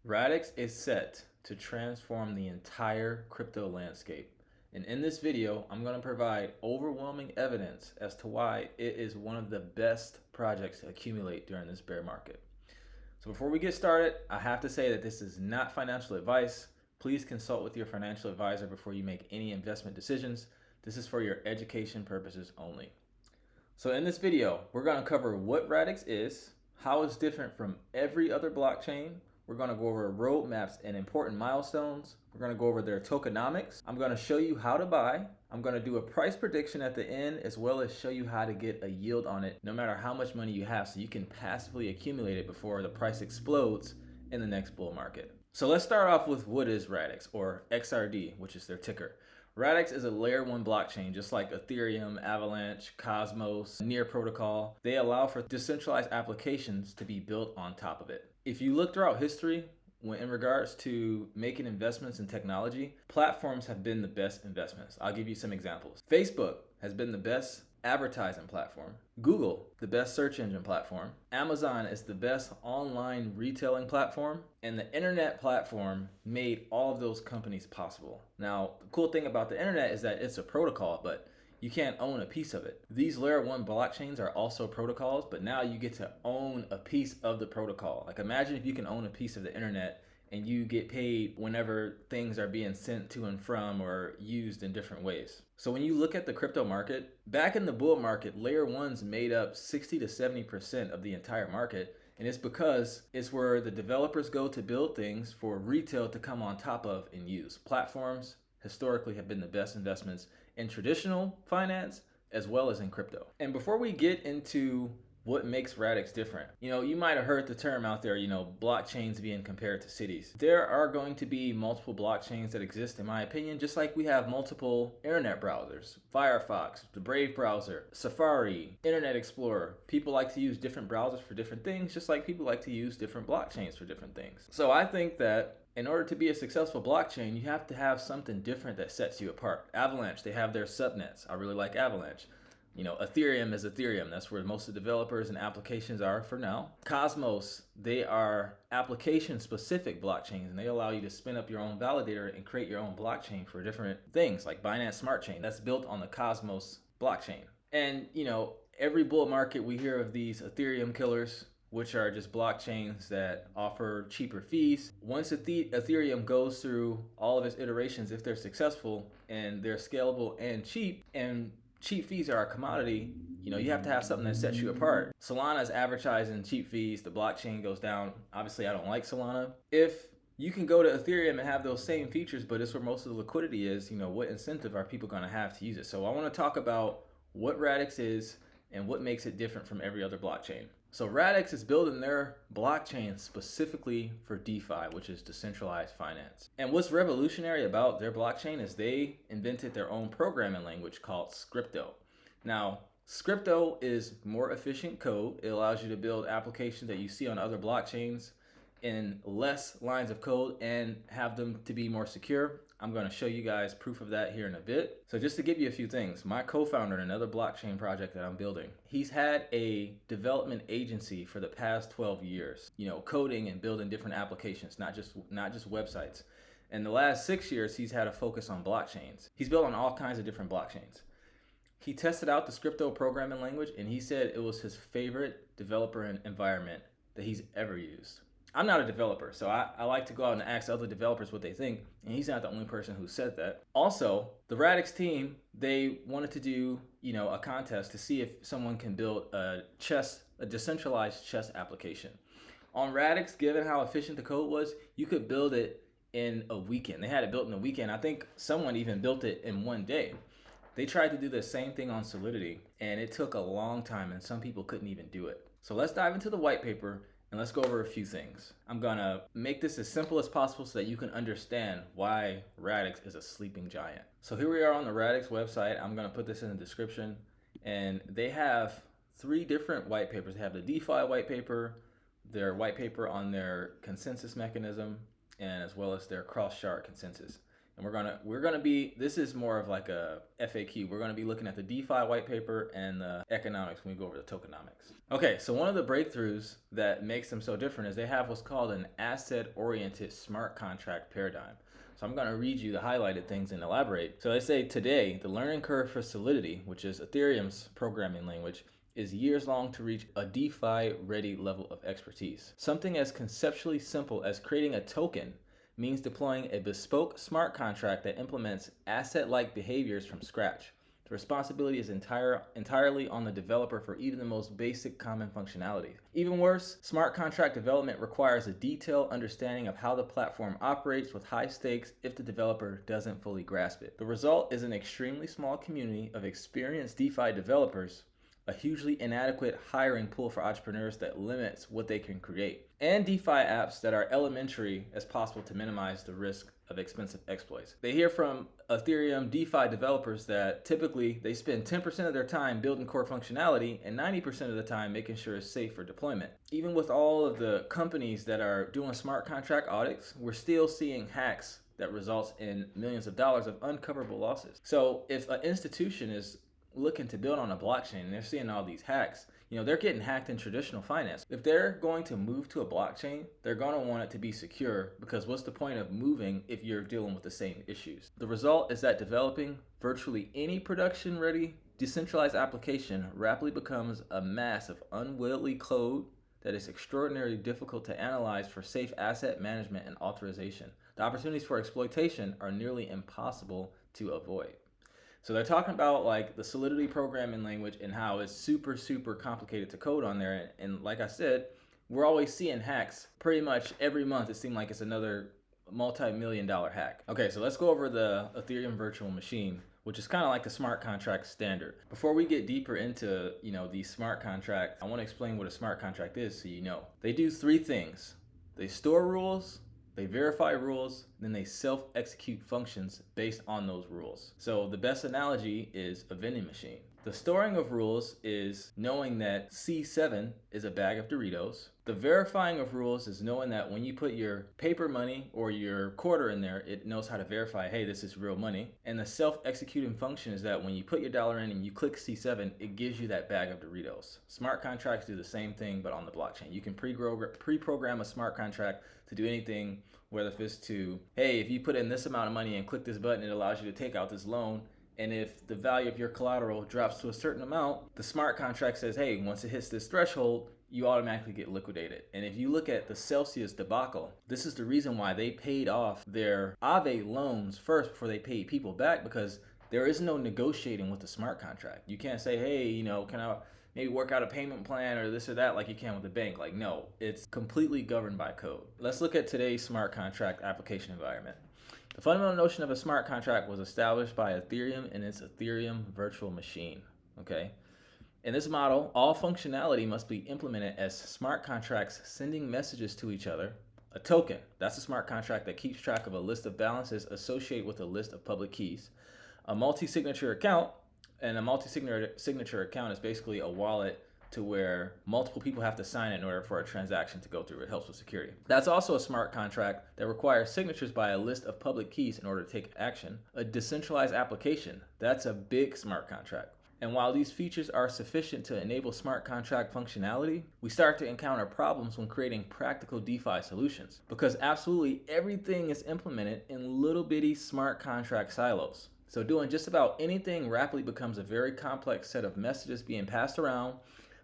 Radix is set to transform the entire crypto landscape. And in this video, I'm going to provide overwhelming evidence as to why it is one of the best projects to accumulate during this bear market. So before we get started, I have to say that this is not financial advice. Please consult with your financial advisor before you make any investment decisions. This is for your education purposes only. So in this video, we're going to cover what Radix is, how it's different from every other blockchain. We're going to go over roadmaps and important milestones. We're going to go over their tokenomics. I'm going to show you how to buy. I'm going to do a price prediction at the end, as well as show you how to get a yield on it no matter how much money you have, so you can passively accumulate it before the price explodes in the next bull market. So let's start off with what is Radix, or XRD, which is their ticker. Radix is a layer 1 blockchain, just like Ethereum, Avalanche, Cosmos, Near Protocol. They allow for decentralized applications to be built on top of it. If you look throughout history, in regards to making investments in technology, platforms have been the best investments. I'll give you some examples. Facebook has been the best advertising platform. Google, the best search engine platform. Amazon is the best online retailing platform. And the internet platform made all of those companies possible. Now, the cool thing about the internet is that it's a protocol, but you can't own a piece of it. These layer 1 blockchains are also protocols, but now you get to own a piece of the protocol. Like, imagine if you can own a piece of the internet and you get paid whenever things are being sent to and from or used in different ways. So when you look at the crypto market, back in the bull market, layer 1s made up 60 to 70% of the entire market. And it's because it's where the developers go to build things for retail to come on top of and use. Platforms historically have been the best investments in traditional finance as well as in crypto. And before we get into what makes Radix different, you might have heard the term out there, blockchains being compared to cities. There are going to be multiple blockchains that exist, in my opinion, just like we have multiple internet browsers. Firefox, the Brave browser, Safari, Internet Explorer. People like to use different browsers for different things, just like people like to use different blockchains for different things. So I think that in order to be a successful blockchain, you have to have something different that sets you apart. Avalanche, they have their subnets. I really like Avalanche. Ethereum is Ethereum. That's where most of the developers and applications are for now. Cosmos, they are application-specific blockchains, and they allow you to spin up your own validator and create your own blockchain for different things, like Binance Smart Chain. That's built on the Cosmos blockchain. And, every bull market we hear of these Ethereum killers, which are just blockchains that offer cheaper fees. Once Ethereum goes through all of its iterations, if they're successful and they're scalable and cheap fees are a commodity, you have to have something that sets you apart. Solana is advertising cheap fees. The blockchain goes down. Obviously, I don't like Solana. If you can go to Ethereum and have those same features, but it's where most of the liquidity is, what incentive are people going to have to use it? So I want to talk about what Radix is and what makes it different from every other blockchain. So Radix is building their blockchain specifically for DeFi, which is decentralized finance. And what's revolutionary about their blockchain is they invented their own programming language called Scripto. Now, Scripto is more efficient code. It allows you to build applications that you see on other blockchains in less lines of code and have them to be more secure. I'm going to show you guys proof of that here in a bit. So just to give you a few things, my co-founder in another blockchain project that I'm building, he's had a development agency for the past 12 years, coding and building different applications, not just websites. And the last 6 years, he's had a focus on blockchains. He's built on all kinds of different blockchains. He tested out the Scripto programming language, and he said it was his favorite developer environment that he's ever used. I'm not a developer, so I like to go out and ask other developers what they think, and he's not the only person who said that. Also, the Radix team, they wanted to do, a contest to see if someone can build a decentralized chess application. On Radix, given how efficient the code was, you could build it in a weekend. They had it built in a weekend. I think someone even built it in one day. They tried to do the same thing on Solidity, and it took a long time, and some people couldn't even do it. So let's dive into the white paper and let's go over a few things. I'm gonna make this as simple as possible so that you can understand why Radix is a sleeping giant. So here we are on the Radix website. I'm gonna put this in the description. And they have 3 different white papers. They have the DeFi white paper, their white paper on their consensus mechanism, and as well as their cross-shard consensus. And this is more of like a FAQ. We're gonna be looking at the DeFi white paper and the economics when we go over the tokenomics. Okay, so one of the breakthroughs that makes them so different is they have what's called an asset-oriented smart contract paradigm. So I'm gonna read you the highlighted things and elaborate. So they say today, the learning curve for Solidity, which is Ethereum's programming language, is years long to reach a DeFi-ready level of expertise. Something as conceptually simple as creating a token means deploying a bespoke smart contract that implements asset-like behaviors from scratch. The responsibility is entirely on the developer for even the most basic common functionality. Even worse, smart contract development requires a detailed understanding of how the platform operates with high stakes if the developer doesn't fully grasp it. The result is an extremely small community of experienced DeFi developers, a hugely inadequate hiring pool for entrepreneurs that limits what they can create, and DeFi apps that are elementary as possible to minimize the risk of expensive exploits. They hear from Ethereum DeFi developers that typically they spend 10% of their time building core functionality and 90% of the time making sure it's safe for deployment. Even with all of the companies that are doing smart contract audits, we're still seeing hacks that results in millions of dollars of uncoverable losses. So if an institution is looking to build on a blockchain and they're seeing all these hacks, they're getting hacked in traditional finance. If they're going to move to a blockchain, they're going to want it to be secure, because what's the point of moving if you're dealing with the same issues? The result is that developing virtually any production-ready decentralized application rapidly becomes a mass of unwieldy code that is extraordinarily difficult to analyze for safe asset management and authorization. The opportunities for exploitation are nearly impossible to avoid. So they're talking about like the Solidity programming language and how it's super, super complicated to code on there. And like I said, we're always seeing hacks pretty much every month. It seems like it's another multi-million-dollar hack. Okay, so let's go over the Ethereum virtual machine, which is kind of like the smart contract standard. Before we get deeper into, these smart contracts, I want to explain what a smart contract is so you know. They do three things. They store rules, they verify rules, then they self-execute functions based on those rules. So the best analogy is a vending machine. The storing of rules is knowing that C7 is a bag of Doritos. The verifying of rules is knowing that when you put your paper money or your quarter in there, it knows how to verify, hey, this is real money. And the self-executing function is that when you put your dollar in and you click C7, it gives you that bag of Doritos. Smart contracts do the same thing, but on the blockchain. You can pre-program a smart contract to do anything, whether it's to, hey, if you put in this amount of money and click this button, it allows you to take out this loan. And if the value of your collateral drops to a certain amount, the smart contract says, hey, once it hits this threshold, you automatically get liquidated. And if you look at the Celsius debacle, this is the reason why they paid off their Aave loans first before they paid people back, because there is no negotiating with the smart contract. You can't say, hey, can I maybe work out a payment plan or this or that like you can with the bank? Like, no, it's completely governed by code. Let's look at today's smart contract application environment. The fundamental notion of a smart contract was established by Ethereum in its Ethereum virtual machine, okay? In this model, all functionality must be implemented as smart contracts sending messages to each other. A token, that's a smart contract that keeps track of a list of balances associated with a list of public keys. A multi-signature account, and a multi-signature account is basically a wallet to where multiple people have to sign it in order for a transaction to go through. It helps with security. That's also a smart contract that requires signatures by a list of public keys in order to take action. A decentralized application, that's a big smart contract. And while these features are sufficient to enable smart contract functionality, we start to encounter problems when creating practical DeFi solutions, because absolutely everything is implemented in little bitty smart contract silos. So doing just about anything rapidly becomes a very complex set of messages being passed around,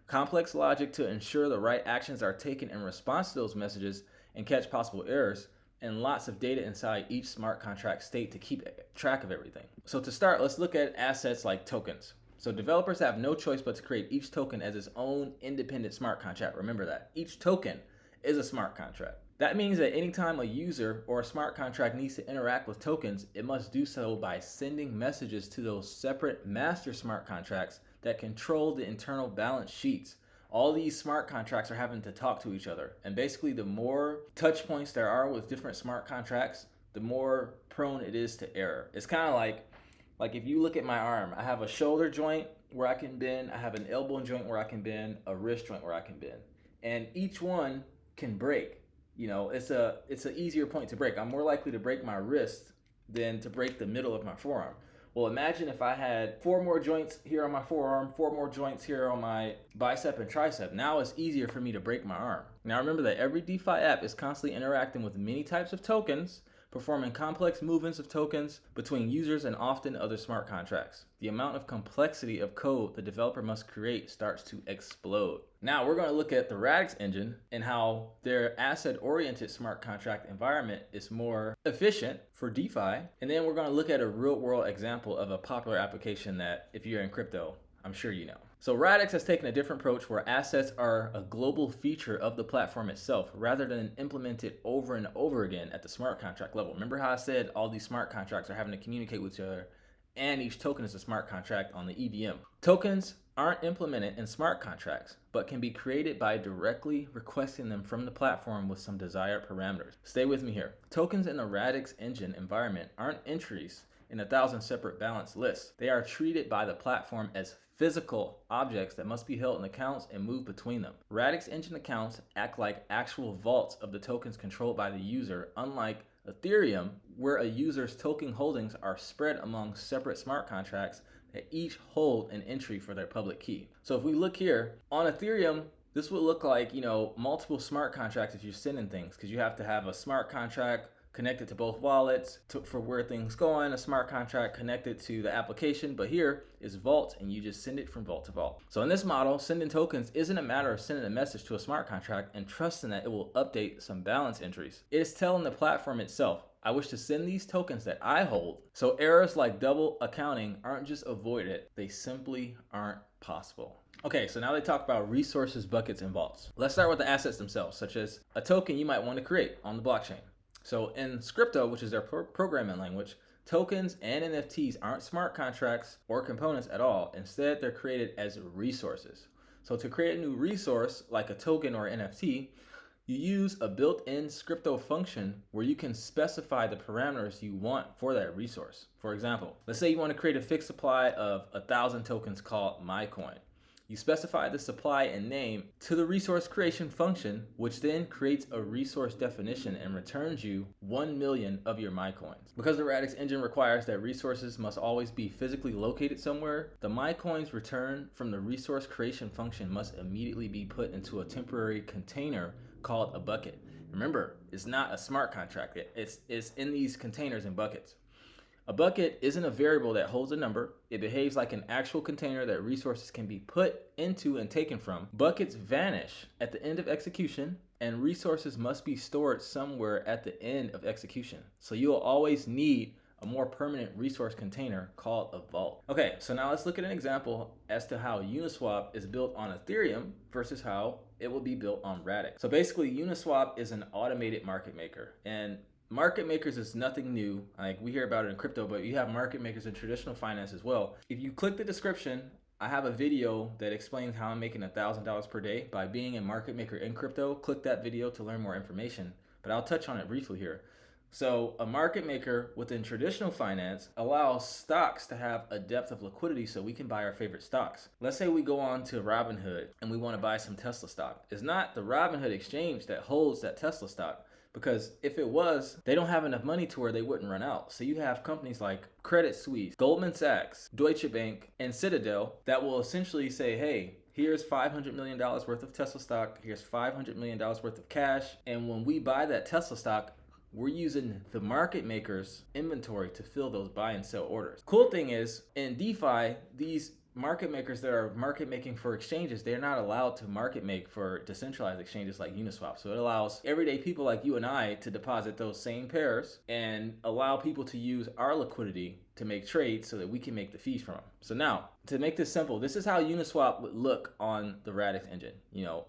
complex logic to ensure the right actions are taken in response to those messages and catch possible errors, and lots of data inside each smart contract state to keep track of everything. So to start, let's look at assets like tokens. So developers have no choice but to create each token as its own independent smart contract. Remember that. Each token is a smart contract. That means that anytime a user or a smart contract needs to interact with tokens, it must do so by sending messages to those separate master smart contracts that control the internal balance sheets. All these smart contracts are having to talk to each other. And basically, the more touch points there are with different smart contracts, the more prone it is to error. It's kind of like if you look at my arm, I have a shoulder joint where I can bend, I have an elbow joint where I can bend, a wrist joint where I can bend. And each one can break. It's an easier point to break. I'm more likely to break my wrist than to break the middle of my forearm. Well, imagine if I had 4 more joints here on my forearm, 4 more joints here on my bicep and tricep. Now it's easier for me to break my arm. Now remember that every DeFi app is constantly interacting with many types of tokens, performing complex movements of tokens between users and often other smart contracts. The amount of complexity of code the developer must create starts to explode. Now we're going to look at the Radix engine and how their asset-oriented smart contract environment is more efficient for DeFi. And then we're going to look at a real-world example of a popular application that, if you're in crypto, I'm sure you know. So Radix has taken a different approach where assets are a global feature of the platform itself rather than implemented over and over again at the smart contract level. Remember how I said all these smart contracts are having to communicate with each other and each token is a smart contract on the EVM. Tokens aren't implemented in smart contracts, but can be created by directly requesting them from the platform with some desired parameters. Stay with me here. Tokens in the Radix engine environment aren't entries in 1,000 separate balance lists. They are treated by the platform as physical objects that must be held in accounts and moved between them. Radix engine accounts act like actual vaults of the tokens controlled by the user, unlike Ethereum, where a user's token holdings are spread among separate smart contracts that each hold an entry for their public key. So if we look here, on Ethereum, this would look like, multiple smart contracts if you're sending things, because you have to have a smart contract connected to both wallets for where things going, a smart contract connected to the application, but here is vault and you just send it from vault to vault. So in this model, sending tokens isn't a matter of sending a message to a smart contract and trusting that it will update some balance entries. It is telling the platform itself, I wish to send these tokens that I hold. So errors like double accounting aren't just avoided, they simply aren't possible. Okay, so now they talk about resources, buckets, and vaults. Let's start with the assets themselves, such as a token you might want to create on the blockchain. So in Scripto, which is their programming language, tokens and NFTs aren't smart contracts or components at all. Instead, they're created as resources. So to create a new resource, like a token or NFT, you use a built-in Scripto function where you can specify the parameters you want for that resource. For example, let's say you want to create a fixed supply of 1,000 tokens called MyCoin. You specify the supply and name to the resource creation function, which then creates a resource definition and returns you 1 million of your MyCoins. Because the Radix engine requires that resources must always be physically located somewhere, the MyCoins returned from the resource creation function must immediately be put into a temporary container called a bucket. Remember, it's not a smart contract. It's in these containers and buckets. A bucket isn't a variable that holds a number. It behaves like an actual container that resources can be put into and taken from. Buckets vanish at the end of execution, and resources must be stored somewhere at the end of execution. So you'll always need a more permanent resource container called a vault. Okay, so now let's look at an example as to how Uniswap is built on Ethereum versus how it will be built on Radix. So basically, Uniswap is an automated market maker, and market makers is nothing new. Like we hear about it in crypto, but you have market makers in traditional finance as well. If you click the description, I have a video that explains how I'm making $1,000 per day by being a market maker in crypto. Click that video to learn more information, but I'll touch on it briefly here. So a market maker within traditional finance allows stocks to have a depth of liquidity so we can buy our favorite stocks. Let's say we go on to Robinhood and we want to buy some Tesla stock. It's not the Robinhood exchange that holds that Tesla stock, because if it was, they don't have enough money to where they wouldn't run out. So you have companies like Credit Suisse, Goldman Sachs, Deutsche Bank, and Citadel that will essentially say, hey, here's $500 million worth of Tesla stock, here's $500 million worth of cash, and when we buy that Tesla stock, we're using the market maker's inventory to fill those buy and sell orders. Cool thing is, in DeFi, these market makers that are market making for exchanges, they're not allowed to market make for decentralized exchanges like Uniswap. So it allows everyday people like you and I to deposit those same pairs and allow people to use our liquidity to make trades so that we can make the fees from them. So now, to make this simple, this is how Uniswap would look on the Radix engine.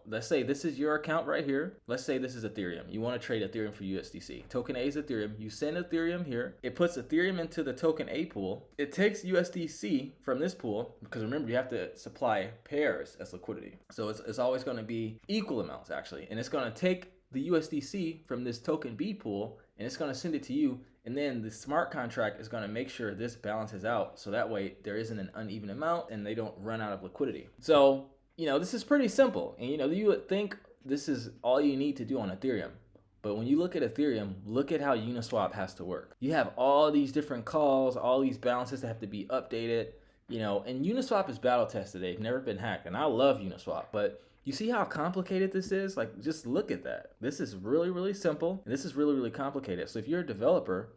Let's say this is your account right here. Let's say this is Ethereum. You want to trade Ethereum for USDC. Token A is Ethereum. You send Ethereum here. It puts Ethereum into the token A pool. It takes USDC from this pool, because remember, you have to supply pairs as liquidity. So it's always going to be equal amounts, actually. And it's going to take the USDC from this token B pool, and it's going to send it to you. And then the smart contract is going to make sure this balances out, so that way there isn't an uneven amount and they don't run out of liquidity. So, this is pretty simple. And, you would think this is all you need to do on Ethereum. But when you look at Ethereum, look at how Uniswap has to work. You have all these different calls, all these balances that have to be updated, and Uniswap is battle tested. They've never been hacked. And I love Uniswap, but you see how complicated this is? Like, just look at that. This is really, really simple. And this is really, really complicated. So if you're a developer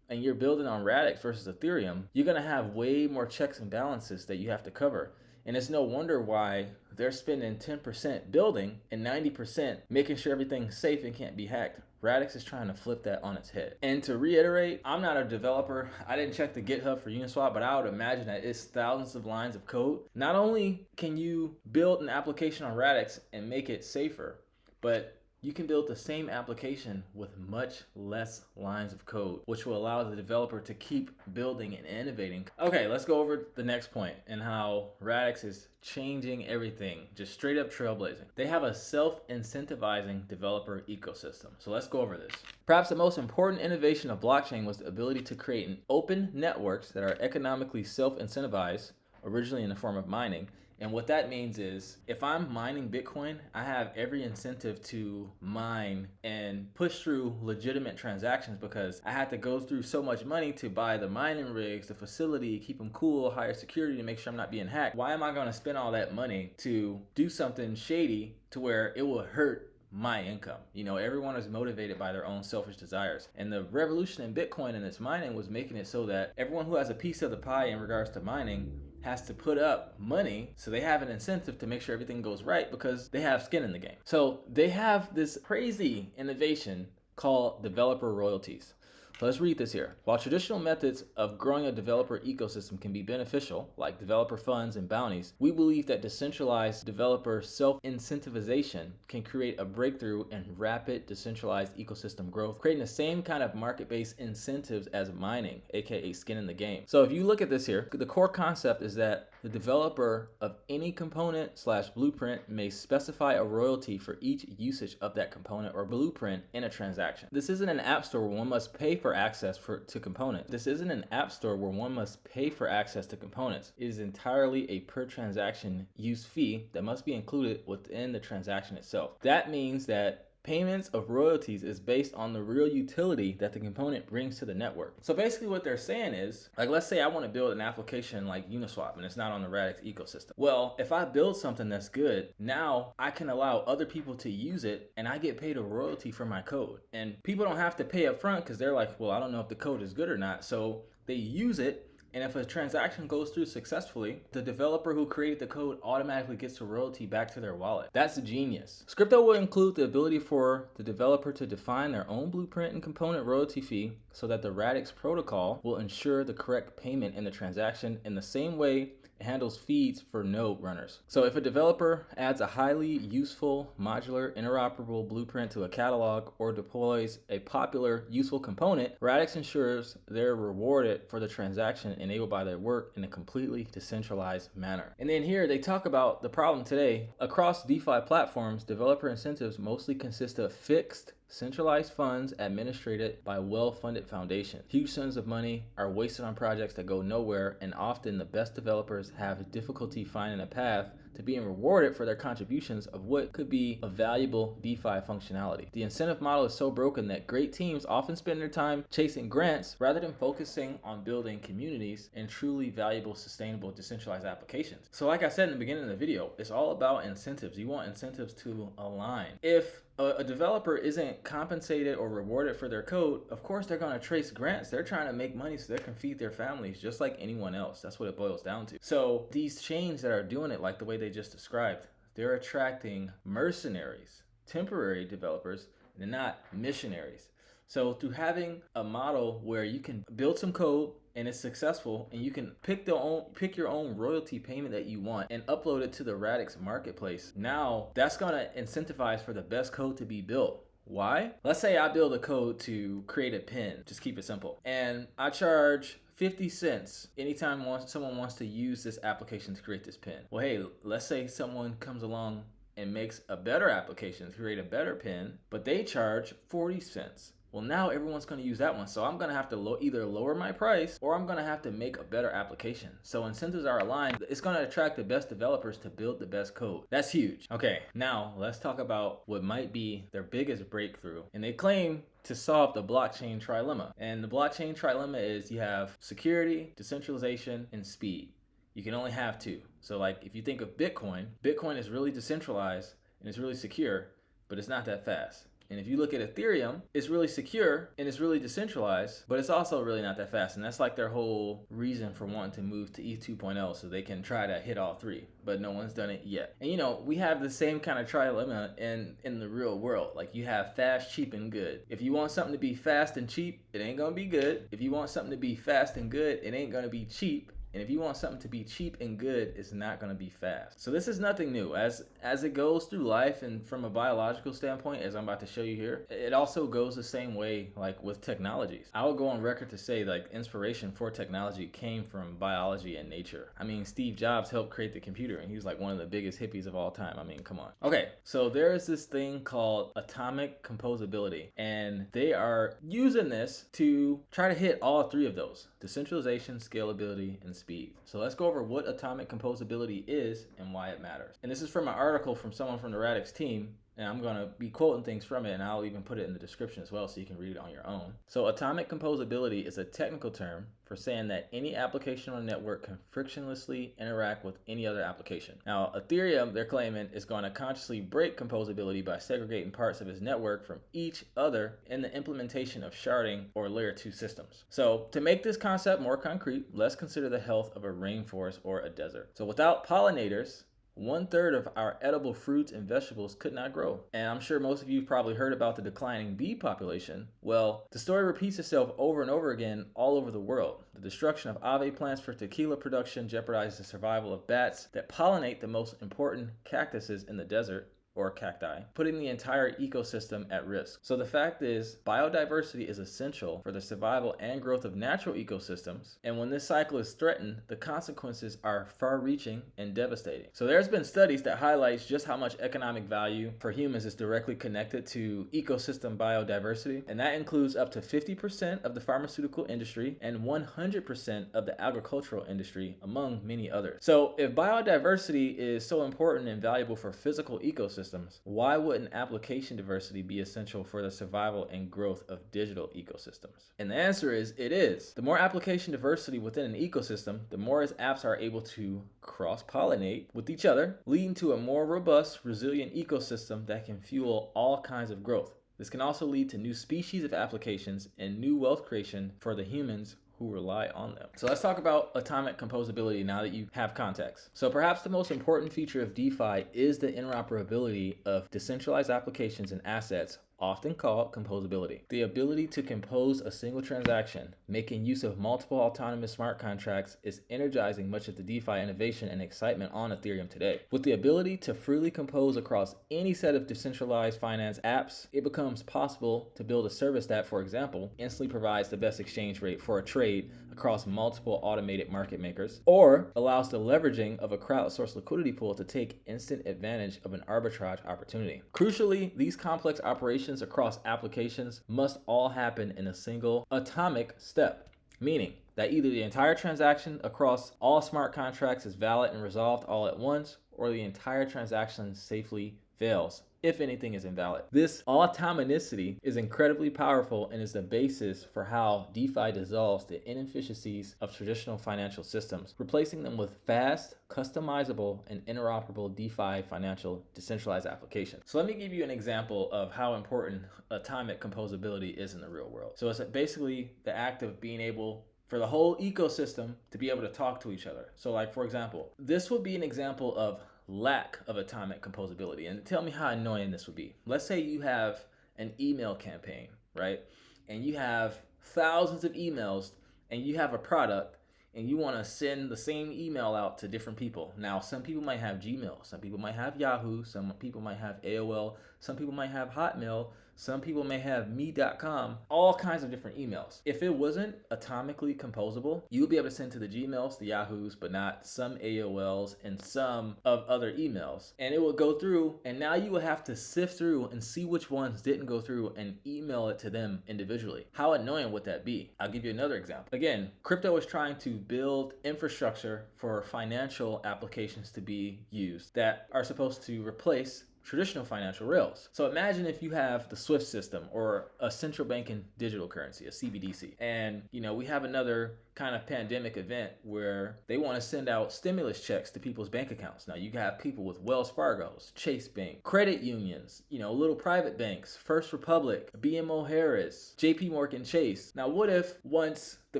and you're building on Radix versus Ethereum, you're going to have way more checks and balances that you have to cover. And it's no wonder why they're spending 10% building and 90% making sure everything's safe and can't be hacked. Radix is trying to flip that on its head. And to reiterate, I'm not a developer. I didn't check the GitHub for Uniswap, but I would imagine that it's thousands of lines of code. Not only can you build an application on Radix and make it safer, but you can build the same application with much less lines of code, which will allow the developer to keep building and innovating. Okay, let's go over the next point and how Radix is changing everything, just straight up trailblazing. They have a self-incentivizing developer ecosystem. So let's go over this. Perhaps the most important innovation of blockchain was the ability to create an open networks that are economically self-incentivized, originally in the form of mining. And what that means is, if I'm mining Bitcoin, I have every incentive to mine and push through legitimate transactions because I had to go through so much money to buy the mining rigs, the facility, keep them cool, higher security to make sure I'm not being hacked. Why am I going to spend all that money to do something shady to where it will hurt my income? Everyone is motivated by their own selfish desires. And the revolution in Bitcoin and its mining was making it so that everyone who has a piece of the pie in regards to mining has to put up money, so they have an incentive to make sure everything goes right because they have skin in the game. So they have this crazy innovation called developer royalties. So let's read this here. While traditional methods of growing a developer ecosystem can be beneficial, like developer funds and bounties, we believe that decentralized developer self-incentivization can create a breakthrough in rapid decentralized ecosystem growth, creating the same kind of market-based incentives as mining, aka skin in the game. So if you look at this here, the core concept is that the developer of any component/blueprint may specify a royalty for each usage of that component or blueprint in a transaction. This isn't an app store where one must pay for access to components. This isn't an app store where one must pay for access to components. It is entirely a per transaction use fee that must be included within the transaction itself. That means that payments of royalties is based on the real utility that the component brings to the network. So basically what they're saying is, like, let's say I want to build an application like Uniswap and it's not on the Radix ecosystem. Well, if I build something that's good, now I can allow other people to use it and I get paid a royalty for my code. And people don't have to pay up front because they're like, well, I don't know if the code is good or not. So they use it. And if a transaction goes through successfully, the developer who created the code automatically gets a royalty back to their wallet. That's genius. Crypto will include the ability for the developer to define their own blueprint and component royalty fee so that the Radix protocol will ensure the correct payment in the transaction in the same way it handles feeds for node runners. So if a developer adds a highly useful, modular, interoperable blueprint to a catalog or deploys a popular, useful component, Radix ensures they're rewarded for the transaction enabled by their work in a completely decentralized manner. And then here they talk about the problem today. Across DeFi platforms, developer incentives mostly consist of fixed, centralized funds administered by well-funded foundations. Huge sums of money are wasted on projects that go nowhere, and often the best developers have difficulty finding a path to being rewarded for their contributions of what could be a valuable DeFi functionality. The incentive model is so broken that great teams often spend their time chasing grants rather than focusing on building communities and truly valuable, sustainable, decentralized applications. So like I said in the beginning of the video, it's all about incentives. You want incentives to align. If a developer isn't compensated or rewarded for their code, of course they're going to trace grants. They're trying to make money so they can feed their families just like anyone else. That's what it boils down to. So these chains that are doing it like the way they just described, they're attracting mercenaries, temporary developers, and not missionaries. So through having a model where you can build some code and it's successful and you can pick your own royalty payment that you want and upload it to the Radix marketplace, now that's going to incentivize for the best code to be built. Why? Let's say I build a code to create a pin, just keep it simple, and I charge 50 cents anytime someone wants to use this application to create this pin. Well, hey, let's say someone comes along and makes a better application to create a better pin, but they charge 40 cents. Well, now everyone's going to use that one. So I'm going to have to either lower my price or I'm going to have to make a better application. So incentives are aligned. It's going to attract the best developers to build the best code. That's huge. Okay, now let's talk about what might be their biggest breakthrough. And they claim to solve the blockchain trilemma. And the blockchain trilemma is you have security, decentralization, and speed. You can only have two. So like if you think of Bitcoin, Bitcoin is really decentralized and it's really secure, but it's not that fast. And if you look at Ethereum, it's really secure and it's really decentralized, but it's also really not that fast. And that's like their whole reason for wanting to move to ETH 2.0 so they can try to hit all three, but no one's done it yet. And you know, we have the same kind of trilemma in the real world. Like you have fast, cheap, and good. If you want something to be fast and cheap, it ain't gonna be good. If you want something to be fast and good, it ain't gonna be cheap. And if you want something to be cheap and good, it's not going to be fast. So this is nothing new. As it goes through life and from a biological standpoint, as I'm about to show you here, it also goes the same way like with technologies. I would go on record to say like inspiration for technology came from biology and nature. I mean, Steve Jobs helped create the computer and he was like one of the biggest hippies of all time. I mean, come on. Okay, so there is this thing called atomic composability and they are using this to try to hit all three of those: decentralization, scalability, and speed. So let's go over what atomic composability is and why it matters. And this is from an article from someone from the Radix team, and I'm going to be quoting things from it, and I'll even put it in the description as well so you can read it on your own. So atomic composability is a technical term for saying that any application on a network can frictionlessly interact with any other application. Now, Ethereum, they're claiming, is going to consciously break composability by segregating parts of its network from each other in the implementation of sharding or layer 2 systems. So to make this concept more concrete, let's consider the health of a rainforest or a desert. So without pollinators, 1/3 of our edible fruits and vegetables could not grow. And I'm sure most of you have probably heard about the declining bee population. Well, the story repeats itself over and over again all over the world. The destruction of agave plants for tequila production jeopardizes the survival of bats that pollinate the most important cactuses in the desert, or cacti, putting the entire ecosystem at risk. So the fact is, biodiversity is essential for the survival and growth of natural ecosystems, and when this cycle is threatened, the consequences are far-reaching and devastating. So there's been studies that highlight just how much economic value for humans is directly connected to ecosystem biodiversity, and that includes up to 50% of the pharmaceutical industry and 100% of the agricultural industry, among many others. So if biodiversity is so important and valuable for physical ecosystems, why wouldn't application diversity be essential for the survival and growth of digital ecosystems? And the answer is, it is. The more application diversity within an ecosystem, the more its apps are able to cross-pollinate with each other, leading to a more robust, resilient ecosystem that can fuel all kinds of growth. This can also lead to new species of applications and new wealth creation for the humans who rely on them. So let's talk about atomic composability now that you have context. So perhaps the most important feature of DeFi is the interoperability of decentralized applications and assets, often called composability. The ability to compose a single transaction, making use of multiple autonomous smart contracts, is energizing much of the DeFi innovation and excitement on Ethereum today. With the ability to freely compose across any set of decentralized finance apps, it becomes possible to build a service that, for example, instantly provides the best exchange rate for a trade across multiple automated market makers, or allows the leveraging of a crowdsourced liquidity pool to take instant advantage of an arbitrage opportunity. Crucially, these complex operations across applications must all happen in a single atomic step, meaning that either the entire transaction across all smart contracts is valid and resolved all at once, or the entire transaction safely fails if anything is invalid. This autonomicity is incredibly powerful and is the basis for how DeFi dissolves the inefficiencies of traditional financial systems, replacing them with fast, customizable, and interoperable DeFi financial decentralized applications. So let me give you an example of how important atomic composability is in the real world. So it's basically the act of being able for the whole ecosystem to be able to talk to each other. So like, for example, this would be an example of lack of atomic composability. And tell me how annoying this would be. Let's say you have an email campaign, right? And you have thousands of emails and you have a product and you want to send the same email out to different people. Now, some people might have Gmail, some people might have Yahoo, some people might have AOL, some people might have Hotmail, some people may have me.com, all kinds of different emails. If it wasn't atomically composable, you would be able to send to the Gmails, the Yahoos, but not some AOLs and some of other emails. And it will go through, and now you will have to sift through and see which ones didn't go through and email it to them individually. How annoying would that be? I'll give you another example. Again, crypto is trying to build infrastructure for financial applications to be used that are supposed to replace traditional financial rails. So imagine if you have the SWIFT system or a central banking digital currency, a CBDC, and we have another kind of pandemic event where they want to send out stimulus checks to people's bank accounts. Now you have people with Wells Fargo's, Chase Bank, credit unions, little private banks, First Republic, BMO Harris, JP Morgan Chase. Now what if once the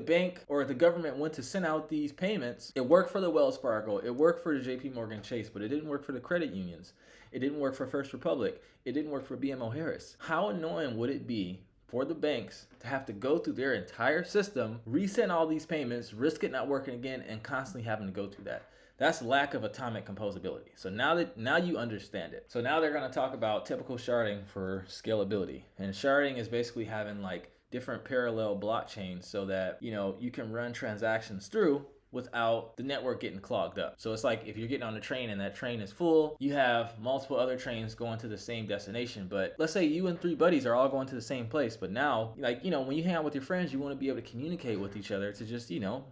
bank or the government went to send out these payments, it worked for the Wells Fargo, it worked for the JP Morgan Chase, but it didn't work for the credit unions. It didn't work for First Republic. It didn't work for BMO Harris. How annoying would it be for the banks to have to go through their entire system, resend all these payments, risk it not working again, and constantly having to go through that? That's lack of atomic composability. So now you understand it. So now they're going to talk about typical sharding for scalability. And sharding is basically having like different parallel blockchains so that you can run transactions through without the network getting clogged up. So it's like if you're getting on a train and that train is full, you have multiple other trains going to the same destination. But let's say you and 3 buddies are all going to the same place, but now when you hang out with your friends, you want to be able to communicate with each other to just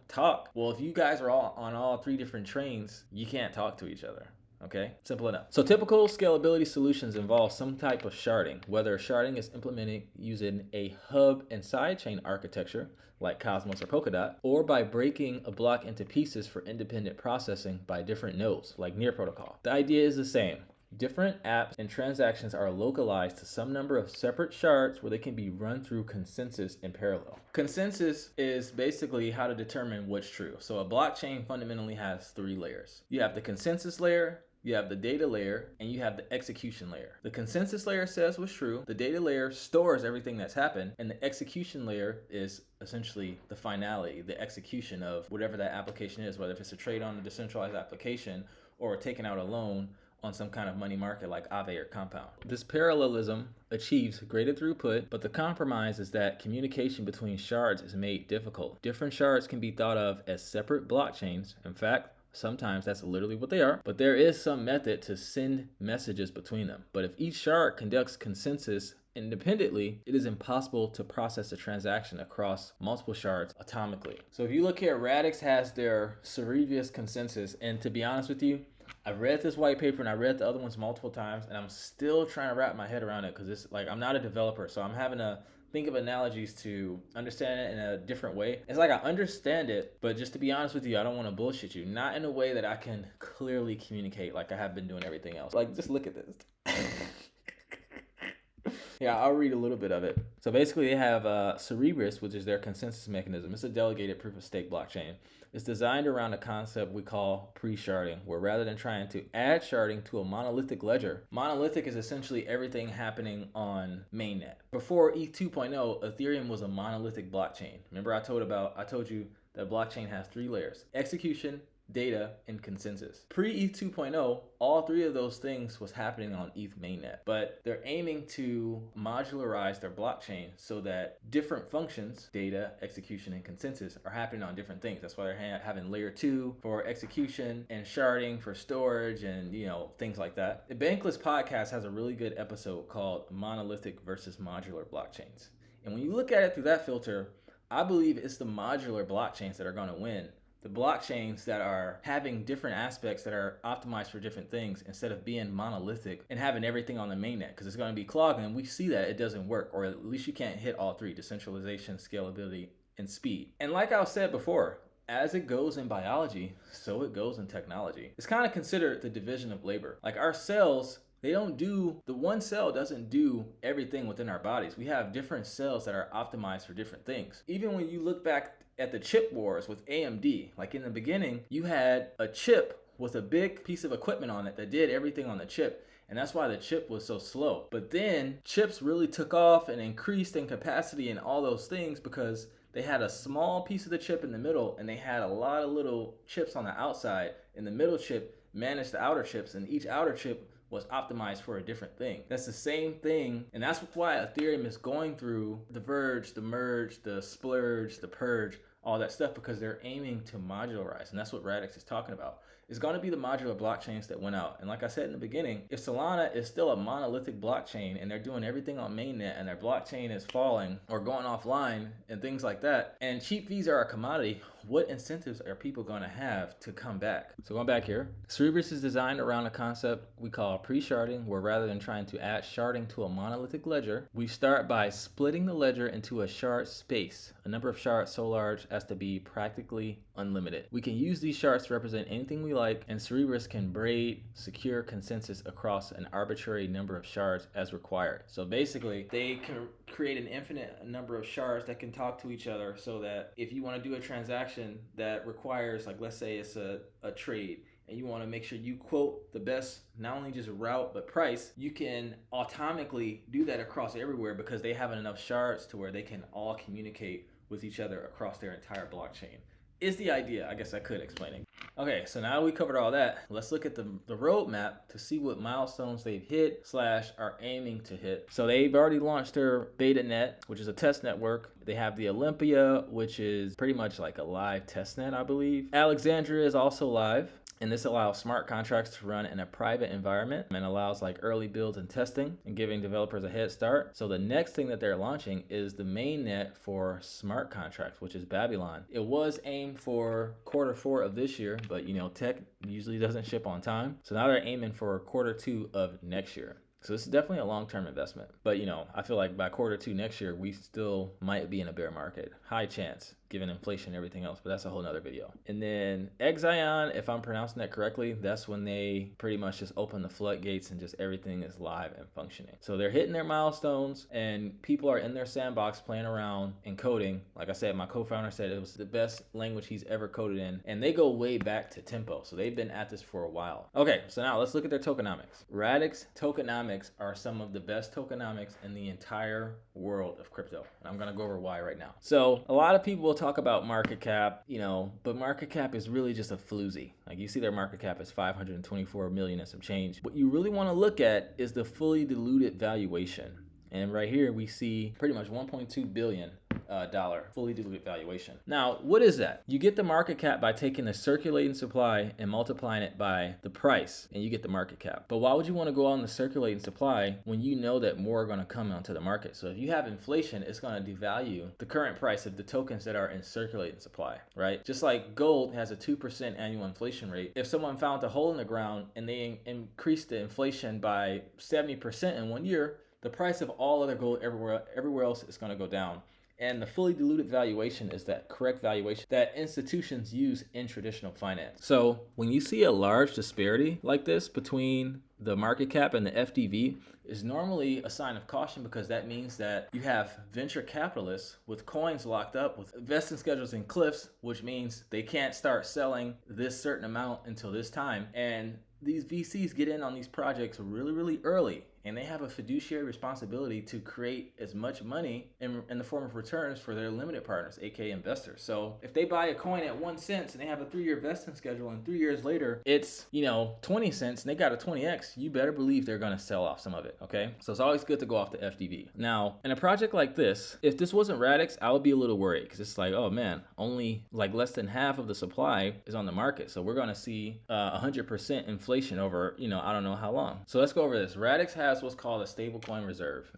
talk. Well, if you guys are all on all 3 different trains, you can't talk to each other. Okay, simple enough. So typical scalability solutions involve some type of sharding, whether sharding is implemented using a hub and sidechain architecture like Cosmos or Polkadot, or by breaking a block into pieces for independent processing by different nodes like Near Protocol. The idea is the same. Different apps and transactions are localized to some number of separate shards where they can be run through consensus in parallel. Consensus is basically how to determine what's true. So a blockchain fundamentally has 3 layers. You have the consensus layer, you have the data layer, and you have the execution layer. The consensus layer says what's true, the data layer stores everything that's happened, and the execution layer is essentially the finality, the execution of whatever that application is, whether if it's a trade on a decentralized application or taking out a loan on some kind of money market like Aave or Compound. This parallelism achieves greater throughput, but the compromise is that communication between shards is made difficult. Different shards can be thought of as separate blockchains. In fact, sometimes that's literally what they are, but there is some method to send messages between them. But if each shard conducts consensus independently, it is impossible to process a transaction across multiple shards atomically. So if you look here, Radix has their Cerebrus consensus, and to be honest with you, I've read this white paper and I read the other ones multiple times, and I'm still trying to wrap my head around it because it's like I'm not a developer, so I'm having to think of analogies to understand it in a different way. It's like I understand it, but just to be honest with you, I don't want to bullshit you. Not in a way that I can clearly communicate like I have been doing everything else. Like, just look at this. Yeah, I'll read a little bit of it. So basically they have Cerebrus, which is their consensus mechanism. It's a delegated proof of stake blockchain. It's designed around a concept we call pre-sharding, where rather than trying to add sharding to a monolithic ledger, monolithic is essentially everything happening on mainnet. Before ETH 2.0, Ethereum was a monolithic blockchain. Remember I told you that blockchain has 3 layers: execution, data, and consensus. Pre-ETH 2.0, all 3 of those things was happening on ETH mainnet, but they're aiming to modularize their blockchain so that different functions, data, execution, and consensus, are happening on different things. That's why they're having layer 2 for execution and sharding for storage and things like that. The Bankless podcast has a really good episode called Monolithic versus Modular Blockchains. And when you look at it through that filter, I believe it's the modular blockchains that are going to win. The blockchains that are having different aspects that are optimized for different things instead of being monolithic and having everything on the mainnet, because it's going to be clogging, and we see that it doesn't work, or at least you can't hit all 3: decentralization, scalability, and speed. And like I said before, as it goes in biology, so it goes in technology. It's kind of considered the division of labor. Like our cells, the one cell doesn't do everything within our bodies. We have different cells that are optimized for different things. Even when you look back at the chip wars with AMD, like in the beginning, you had a chip with a big piece of equipment on it that did everything on the chip. And that's why the chip was so slow. But then chips really took off and increased in capacity and all those things because they had a small piece of the chip in the middle and they had a lot of little chips on the outside. And the middle chip managed the outer chips, and each outer chip was optimized for a different thing. That's the same thing, and that's why Ethereum is going through the verge, the merge, the splurge, the purge, all that stuff, because they're aiming to modularize, and that's what Radix is talking about. It's going to be the modular blockchains that went out. And like I said in the beginning, if Solana is still a monolithic blockchain and they're doing everything on mainnet and their blockchain is falling or going offline and things like that, and cheap fees are a commodity, what incentives are people going to have to come back? So going back here, Cerebras is designed around a concept we call pre-sharding, where rather than trying to add sharding to a monolithic ledger, we start by splitting the ledger into a shard space, a number of shards so large as to be practically unlimited. We can use these shards to represent anything we like, and Cerebras can braid secure consensus across an arbitrary number of shards as required. So basically, they can create an infinite number of shards that can talk to each other, so that if you want to do a transaction that requires, like, let's say it's a trade, and you want to make sure you quote the best, not only just route, but price, you can automatically do that across everywhere because they have enough shards to where they can all communicate with each other across their entire blockchain. Is the idea. I guess I could explain it. Okay, so now we covered all that. Let's look at the roadmap to see what milestones they've hit / are aiming to hit. So they've already launched their beta net, which is a test network. They have the Olympia, which is pretty much like a live test net, I believe. Alexandria is also live. And this allows smart contracts to run in a private environment and allows like early builds and testing and giving developers a head start. So the next thing that they're launching is the mainnet for smart contracts, which is Babylon. It was aimed for Q4 of this year, but tech usually doesn't ship on time. So now they're aiming for Q2 of next year. So this is definitely a long-term investment. But I feel like by Q2 next year, we still might be in a bear market. High chance, given inflation and everything else, but that's a whole nother video. And then Exion, if I'm pronouncing that correctly, that's when they pretty much just open the floodgates and just everything is live and functioning. So they're hitting their milestones and people are in their sandbox playing around and coding. Like I said, my co-founder said it was the best language he's ever coded in, and they go way back to Tempo. So they've been at this for a while. Okay, so now let's look at their tokenomics. Radix tokenomics are some of the best tokenomics in the entire world of crypto. And I'm gonna go over why right now. So a lot of people will talk about market cap, but market cap is really just a floozy. Like you see their market cap is 524 million and some change. What you really wanna look at is the fully diluted valuation. And right here we see pretty much 1.2 billion dollar fully diluted valuation. Now, what is that? You get the market cap by taking the circulating supply and multiplying it by the price, and you get the market cap. But why would you want to go on the circulating supply when you know that more are going to come onto the market? So if you have inflation, it's going to devalue the current price of the tokens that are in circulating supply, right? Just like gold has a 2% annual inflation rate. If someone found a hole in the ground and they increased the inflation by 70% in 1 year, the price of all other gold everywhere else is going to go down. And the fully diluted valuation is that correct valuation that institutions use in traditional finance. So when you see a large disparity like this between the market cap and the FDV, is normally a sign of caution, because that means that you have venture capitalists with coins locked up with vesting schedules and cliffs, which means they can't start selling this certain amount until this time. And these VCs get in on these projects really, really early, and they have a fiduciary responsibility to create as much money in the form of returns for their limited partners, aka investors. So if they buy a coin at 1 cent and they have a 3-year vesting schedule, and 3 years later it's 20 cents and they got a 20x, you better believe they're going to sell off some of it. Okay, so it's always good to go off the FDV. Now, in a project like this, if this wasn't Radix, I would be a little worried, because it's like, oh man, only like less than half of the supply is on the market, so we're going to see 100% inflation over I don't know how long. So let's go over this. Radix has what's called a stablecoin reserve.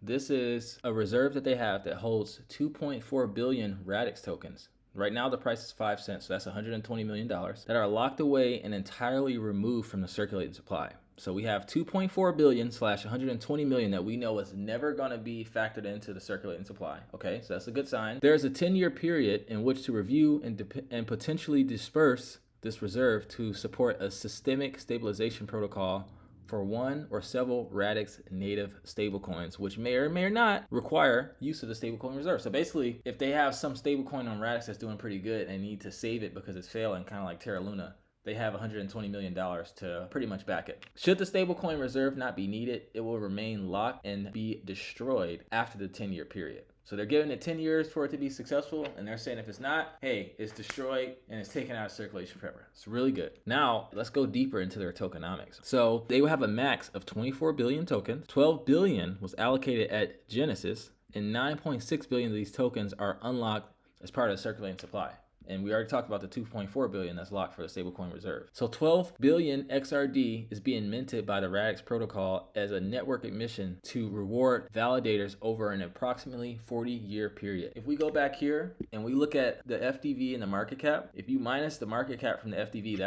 This is a reserve that they have that holds 2.4 billion Radix tokens. Right now the price is 5 cents, so that's $120 million that are locked away and entirely removed from the circulating supply. So we have 2.4 billion / 120 million that we know is never going to be factored into the circulating supply. Okay, so that's a good sign. There's a 10-year period in which to review and potentially disperse this reserve to support a systemic stabilization protocol for one or several Radix native stablecoins, which may or may not require use of the stablecoin reserve. So basically, if they have some stablecoin on Radix that's doing pretty good and need to save it because it's failing, kind of like Terra Luna, they have $120 million to pretty much back it. Should the stablecoin reserve not be needed, it will remain locked and be destroyed after the 10-year period. So they're giving it 10 years for it to be successful, and they're saying if it's not, hey, it's destroyed and it's taken out of circulation forever. It's really good. Now, let's go deeper into their tokenomics. So they will have a max of 24 billion tokens. 12 billion was allocated at Genesis, and 9.6 billion of these tokens are unlocked as part of the circulating supply. And we already talked about the 2.4 billion that's locked for the stablecoin reserve. So 12 billion XRD is being minted by the Radix protocol as a network admission to reward validators over an approximately 40-year period. If we go back here and we look at the FDV and the market cap, if you minus the market cap from the FDV,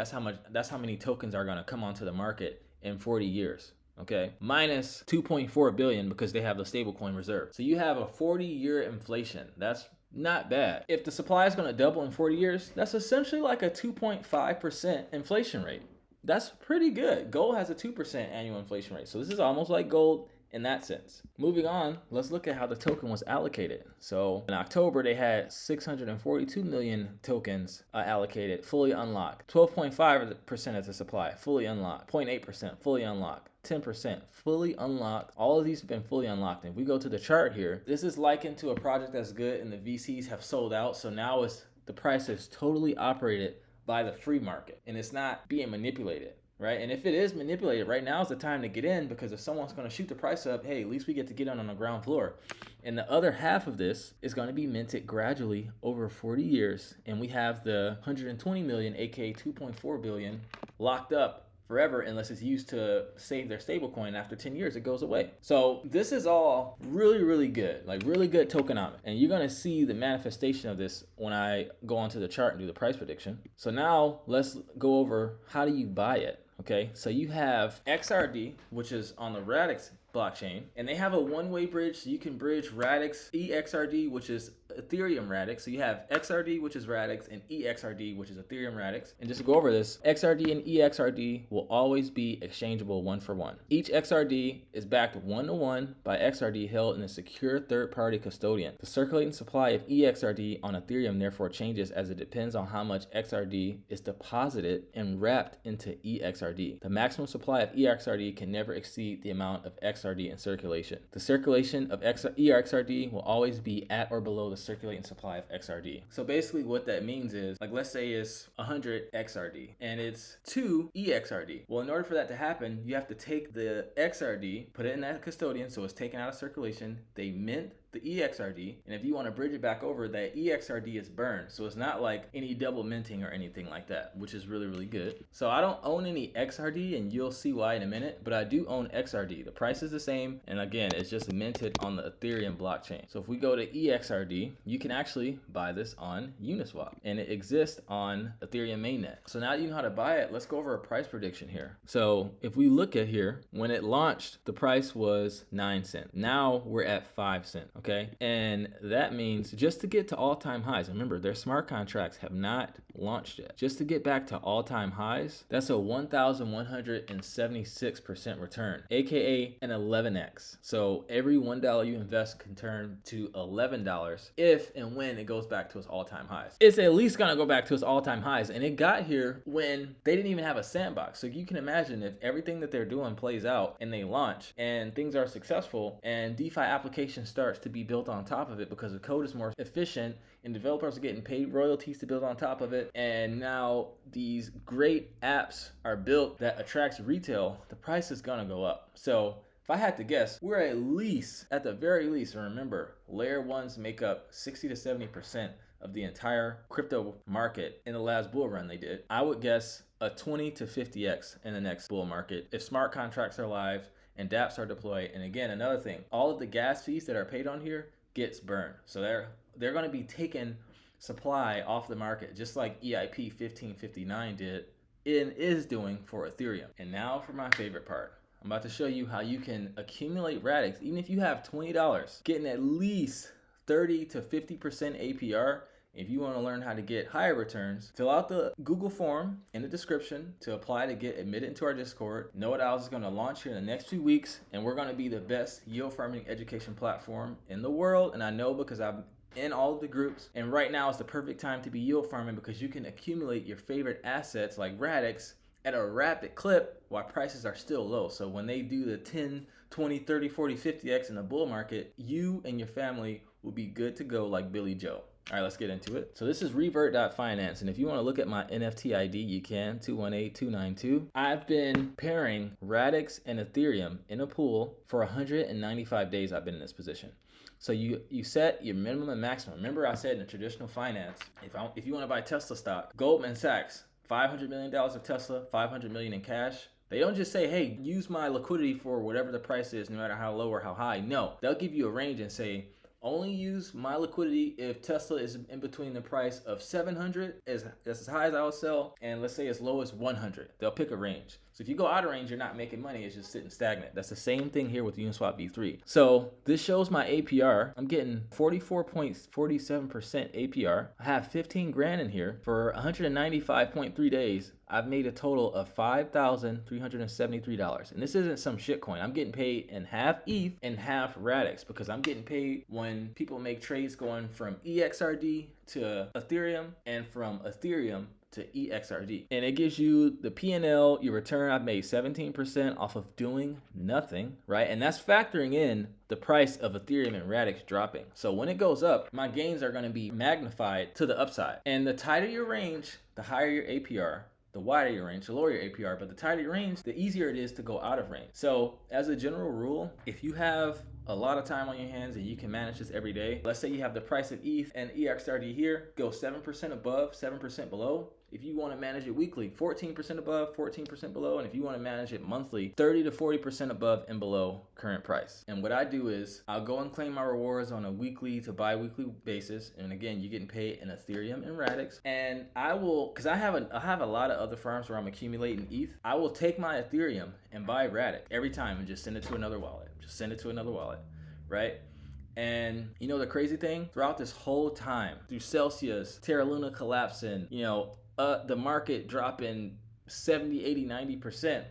that's how many tokens are going to come onto the market in 40 years. Okay, minus 2.4 billion because they have the stablecoin reserve. So you have a 40-year inflation. That's not bad. If the supply is going to double in 40 years, that's essentially like a 2.5% inflation rate. That's pretty good. Gold has a 2% annual inflation rate. So this is almost like gold in that sense. Moving on, let's look at how the token was allocated. So in October, they had 642 million tokens allocated, fully unlocked. 12.5% of the supply, fully unlocked. 0.8%, fully unlocked. 10% fully unlocked. All of these have been fully unlocked. And if we go to the chart here, this is likened to a project that's good and the VCs have sold out. So now the price is totally operated by the free market and it's not being manipulated, right? And if it is manipulated, right now is the time to get in, because if someone's going to shoot the price up, hey, at least we get to get on the ground floor. And the other half of this is going to be minted gradually over 40 years. And we have the 120 million, aka 2.4 billion, locked up forever unless it's used to save their stablecoin. After 10 years, it goes away. So this is all really, really good, like really good tokenomics. And you're gonna see the manifestation of this when I go onto the chart and do the price prediction. So now let's go over how do you buy it, okay? So you have XRD, which is on the Radix blockchain, and they have a one-way bridge, so you can bridge Radix, EXRD, which is Ethereum Radix. So you have XRD, which is Radix, and EXRD, which is Ethereum Radix. And just to go over this, XRD and EXRD will always be exchangeable one for one. Each XRD is backed 1-to-1 by XRD held in a secure third-party custodian. The circulating supply of EXRD on Ethereum therefore changes as it depends on how much XRD is deposited and wrapped into EXRD. The maximum supply of EXRD can never exceed the amount of XRD in circulation. The circulation of EXRD will always be at or below the circulating supply of XRD. So basically what that means is, like, let's say it's 100 XRD and it's 2 EXRD. Well, in order for that to happen, you have to take the XRD, put it in that custodian so it's taken out of circulation, they mint the EXRD, and if you want to bridge it back over, that EXRD is burned. So it's not like any double minting or anything like that, which is really, really good. So I don't own any XRD, and you'll see why in a minute, but I do own XRD. The price is the same, and again, it's just minted on the Ethereum blockchain. So if we go to EXRD, you can actually buy this on Uniswap, and it exists on Ethereum mainnet. So now that you know how to buy it, let's go over a price prediction here. So if we look at here, when it launched, the price was 9 cents. Now we're at 5 cents. Okay, and that means just to get to all-time highs, remember their smart contracts have not launched yet, just to get back to all-time highs, that's a 1,176% return, aka an 11x. So every $1 you invest can turn to $11 if and when it goes back to its all-time highs. It's at least gonna go back to its all-time highs, and it got here when they didn't even have a sandbox. So you can imagine if everything that they're doing plays out and they launch and things are successful and DeFi application starts to be built on top of it because the code is more efficient and developers are getting paid royalties to build on top of it, and now these great apps are built that attracts retail, the price is gonna go up. So if I had to guess, we're at least, at the very least, and remember, layer ones make up 60 to 70% of the entire crypto market in the last bull run they did. I would guess a 20 to 50x in the next bull market if smart contracts are live and dApps are deployed. And again, another thing, all of the gas fees that are paid on here gets burned. So they're going to be taking supply off the market, just like EIP 1559 did and is doing for Ethereum. And now for my favorite part. I'm about to show you how you can accumulate Radix, even if you have $20, getting at least 30 to 50% APR. If you want to learn how to get higher returns, fill out the Google form in the description to apply to get admitted into our Discord. Know What Owls is going to launch here in the next few weeks, and we're going to be the best yield farming education platform in the world. And I know because I'm in all of the groups, and right now is the perfect time to be yield farming because you can accumulate your favorite assets like Radix at a rapid clip while prices are still low. So when they do the 10, 20, 30, 40, 50x in the bull market, you and your family will be good to go like Billy Joe. All right, let's get into it. So this is revert.finance, and if you want to look at my NFT ID, you can, 218292. I've been pairing Radix and Ethereum in a pool for 195 days. I've been in this position. So you set your minimum and maximum. Remember I said in traditional finance, if you want to buy Tesla stock, Goldman Sachs, $500 million of Tesla, $500 million in cash. They don't just say, hey, use my liquidity for whatever the price is, no matter how low or how high. No, they'll give you a range and say, only use my liquidity if Tesla is in between the price of 700, that's as high as I would sell, and let's say as low as 100. They'll pick a range. So if you go out of range, you're not making money, it's just sitting stagnant. That's the same thing here with Uniswap V3. So this shows my APR. I'm getting 44.47% APR. I have 15 grand in here for 195.3 days. I've made a total of $5,373. And this isn't some shit coin. I'm getting paid in half ETH and half Radix because I'm getting paid when people make trades going from EXRD to Ethereum and from Ethereum to EXRD. And it gives you the P&L, your return. I've made 17% off of doing nothing, right? And that's factoring in the price of Ethereum and Radix dropping. So when it goes up, my gains are going to be magnified to the upside. And the tighter your range, the higher your APR. The wider your range, the lower your APR, but the tighter your range, the easier it is to go out of range. So as a general rule, if you have a lot of time on your hands and you can manage this every day, let's say you have the price of ETH and EXRD here, go 7% above, 7% below. If you want to manage it weekly, 14% above, 14% below. And if you want to manage it monthly, 30 to 40% above and below current price. And what I do is I'll go and claim my rewards on a weekly to bi-weekly basis. And again, you're getting paid in Ethereum and Radix. And I will, because I have a lot of other farms where I'm accumulating ETH, I will take my Ethereum and buy Radix every time and just send it to another wallet. Just send it to another wallet, right? And you know the crazy thing? Throughout this whole time, through Celsius, Terra Luna collapsing, the market dropping 70, 80, 90%,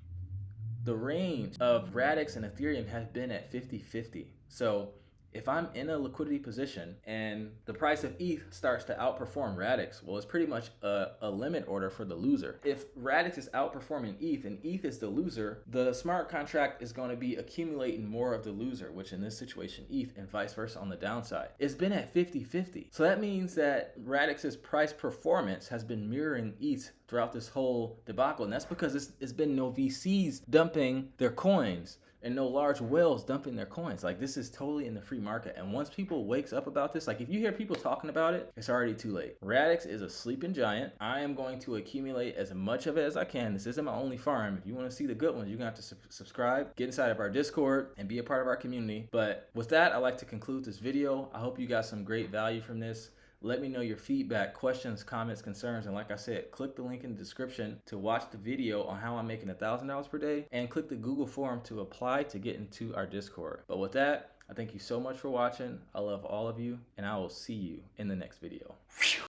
the range of Radix and Ethereum has been at 50-50. So if I'm in a liquidity position and the price of ETH starts to outperform Radix, well, it's pretty much a limit order for the loser. If Radix is outperforming ETH and ETH is the loser, the smart contract is going to be accumulating more of the loser, which in this situation, ETH, and vice versa on the downside. It's been at 50-50. So that means that Radix's price performance has been mirroring ETH throughout this whole debacle. And that's because it's been no VCs dumping their coins and no large whales dumping their coins. Like, this is totally in the free market. And once people wakes up about this, like if you hear people talking about it, it's already too late. Radix is a sleeping giant. I am going to accumulate as much of it as I can. This isn't my only farm. If you want to see the good ones, you're gonna have to subscribe, get inside of our Discord, and be a part of our community. But with that, I'd like to conclude this video. I hope you got some great value from this. Let me know your feedback, questions, comments, concerns, and like I said, click the link in the description to watch the video on how I'm making $1,000 per day, and click the Google form to apply to get into our Discord. But with that, I thank you so much for watching. I love all of you, and I will see you in the next video.